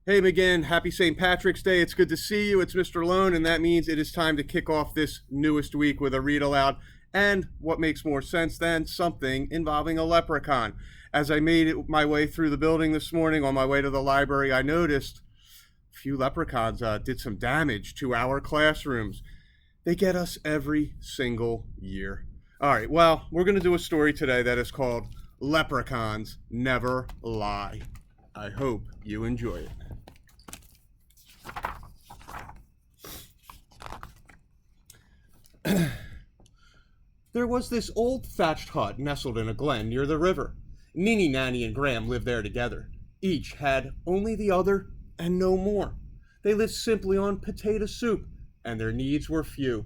Hey, McGinn, happy St. Patrick's Day. It's good to see you. It's Mr. Lohn, and that means it is time to kick off this newest week with a read aloud. And what makes more sense than something involving a leprechaun? As I made my way through the building this morning on my way to the library, I noticed a few leprechauns did some damage to our classrooms. They get us every single year. All right, well, we're going to do a story today that is called Leprechauns Never Lie. I hope you enjoy it. There was this old thatched hut nestled in a glen near the river. Ninny Nanny and Graham lived there together. Each had only the other and no more. They lived simply on potato soup, and their needs were few.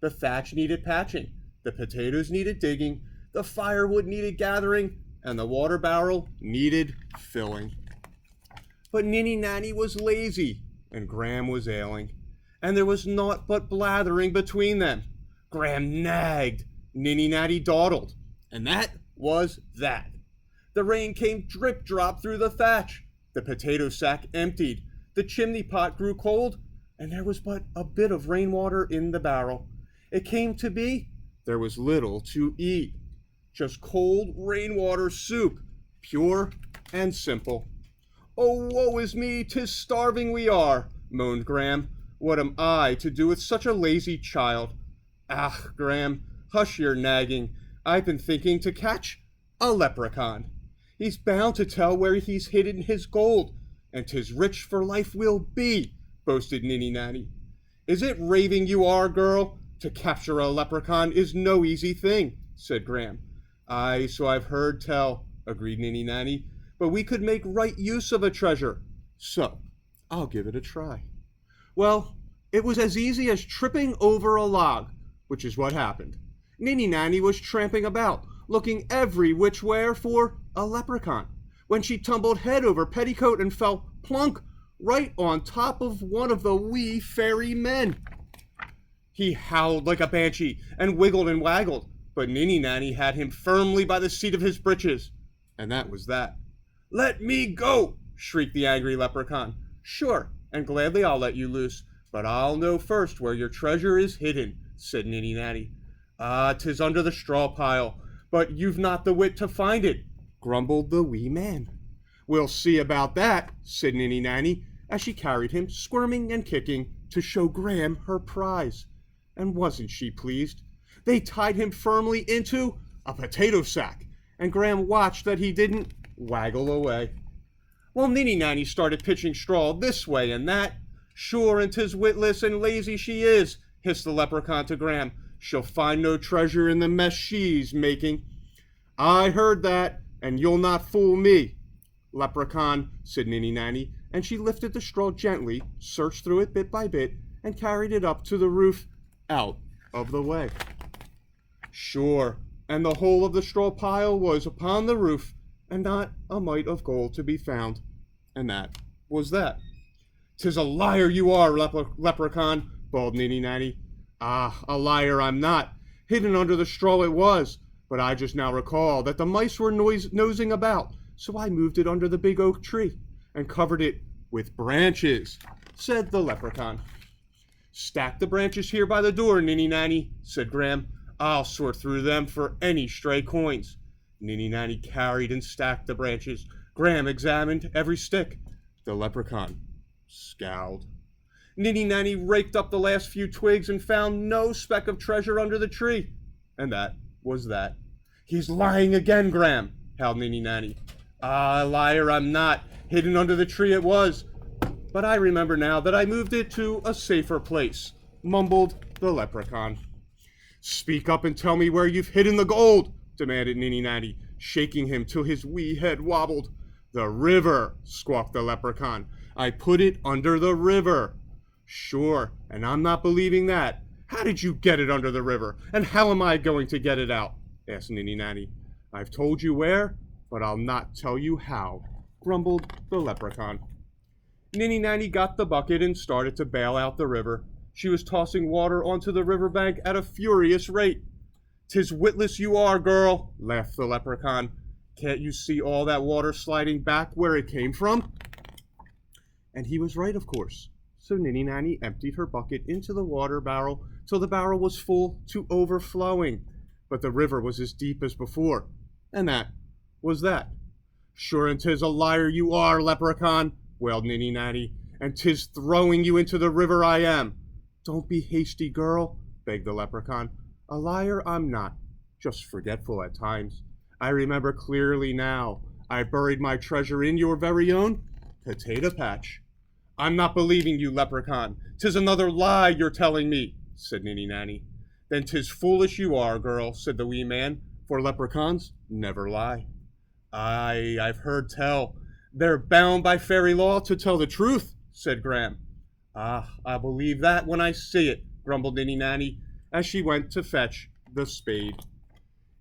The thatch needed patching, the potatoes needed digging, the firewood needed gathering, and the water barrel needed filling. But Ninny Nanny was lazy, and Graham was ailing, and there was naught but blathering between them. Graham nagged, Ninny Nanny dawdled, and that was that. The rain came drip drop through the thatch. The potato sack emptied, the chimney pot grew cold, and there was but a bit of rainwater in the barrel. It came to be, there was little to eat. Just cold rainwater soup, pure and simple. "Oh, woe is me, 'tis starving we are," moaned Graham. "What am I to do with such a lazy child?" "Ah, Graham, hush your nagging. I've been thinking to catch a leprechaun. He's bound to tell where he's hidden his gold, and 'tis rich for life we'll be," boasted Ninny Nanny. "Is it raving you are, girl? To capture a leprechaun is no easy thing," said Graham. "Aye, so I've heard tell," agreed Ninny Nanny, "but we could make right use of a treasure, so I'll give it a try." Well, it was as easy as tripping over a log, which is what happened. Ninny Nanny was tramping about, looking every which where for a leprechaun, when she tumbled head over petticoat and fell plunk right on top of one of the wee fairy men. He howled like a banshee and wiggled and waggled, but Ninny Nanny had him firmly by the seat of his breeches, and that was that. "Let me go!" shrieked the angry leprechaun. "Sure, and gladly I'll let you loose, but I'll know first where your treasure is hidden," said Ninny Nanny. "Ah, 'tis under the straw pile, but you've not the wit to find it," grumbled the wee man. "We'll see about that," said Ninny Nanny, as she carried him, squirming and kicking, to show Graham her prize. And wasn't she pleased? They tied him firmly into a potato sack, and Graham watched that he didn't waggle away. Well, Ninny Nanny started pitching straw this way and that. "Sure, and 'tis witless and lazy she is," hissed the leprechaun to Graham. "She'll find no treasure in the mess she's making." "I heard that, and you'll not fool me." "Leprechaun," said Ninny Nanny, and she lifted the straw gently, searched through it bit by bit, and carried it up to the roof, out of the way. Sure, and the whole of the straw pile was upon the roof, and not a mite of gold to be found. And that was that. "'Tis a liar you are, leprechaun," bawled Ninny Nanny. "Ah, a liar I'm not. Hidden under the straw it was, but I just now recall that the mice were nosing about, so I moved it under the big oak tree, and covered it with branches," said the leprechaun. "Stack the branches here by the door, Ninny Nanny," said Graham. "I'll sort through them for any stray coins." Ninny Nanny carried and stacked the branches. Graham examined every stick. The leprechaun scowled. Ninny Nanny raked up the last few twigs and found no speck of treasure under the tree. And that was that. "He's lying again, Graham," howled Ninny Nanny. "Ah, liar I'm not. Hidden under the tree it was. But I remember now that I moved it to a safer place," mumbled the leprechaun. "Speak up and tell me where you've hidden the gold," demanded Ninny Nanny, shaking him till his wee head wobbled. "The river," squawked the leprechaun. "I put it under the river." "Sure, and I'm not believing that. How did you get it under the river, and how am I going to get it out?" asked Ninny Nanny. "I've told you where, but I'll not tell you how," grumbled the leprechaun. Ninny Nanny got the bucket and started to bail out the river. She was tossing water onto the riverbank at a furious rate. "'Tis witless you are, girl," laughed the leprechaun. "Can't you see all that water sliding back where it came from?" And he was right, of course. So Ninny Nanny emptied her bucket into the water barrel till the barrel was full to overflowing. But the river was as deep as before. And that was that. Sure and 'tis a liar you are, Leprechaun, wailed Ninny Nanny, and 'tis throwing you into the river I am. Don't be hasty, girl, begged the Leprechaun. A liar I'm not, just forgetful at times. I remember clearly now. I buried my treasure in your very own potato patch. I'm not believing you, Leprechaun. 'Tis another lie you're telling me, said Ninny Nanny. Then 'tis foolish you are, girl, said the wee man, for leprechauns never lie. Aye, I've heard tell. They're bound by fairy law to tell the truth, said Graham. Ah, I'll believe that when I see it, grumbled Ninny Nanny, as she went to fetch the spade.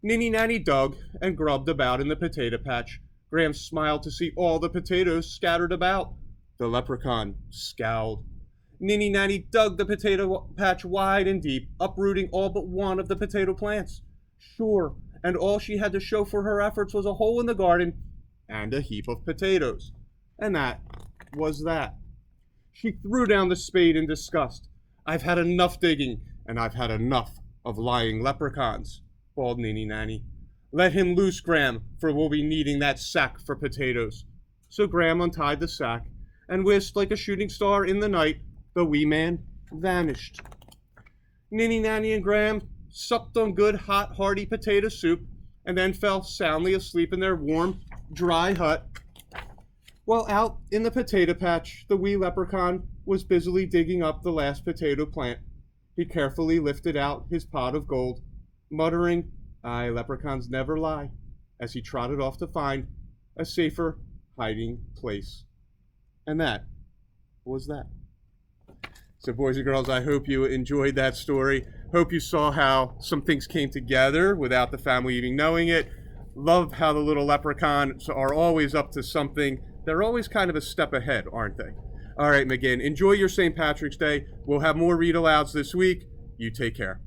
Ninny Nanny dug and grubbed about in the potato patch. Graham smiled to see all the potatoes scattered about. The leprechaun scowled. Ninny Nanny dug the potato patch wide and deep, uprooting all but one of the potato plants. Sure, and all she had to show for her efforts was a hole in the garden and a heap of potatoes. And that was that. She threw down the spade in disgust. I've had enough digging, and I've had enough of lying leprechauns, bawled Ninny Nanny. Let him loose, Graham, for we'll be needing that sack for potatoes. So Graham untied the sack, and whisked like a shooting star in the night, the wee man vanished. Ninny Nanny and Graham supped on good, hot, hearty potato soup, and then fell soundly asleep in their warm, dry hut. While out in the potato patch, the wee leprechaun was busily digging up the last potato plant. He carefully lifted out his pot of gold, muttering, "Aye, leprechauns never lie," as he trotted off to find a safer hiding place. And that was that. So boys and girls, I hope you enjoyed that story. Hope you saw how some things came together without the family even knowing it. Love how the little leprechauns are always up to something. They're always kind of a step ahead, aren't they? All right, McGinn, enjoy your St. Patrick's Day. We'll have more read-alouds this week. You take care.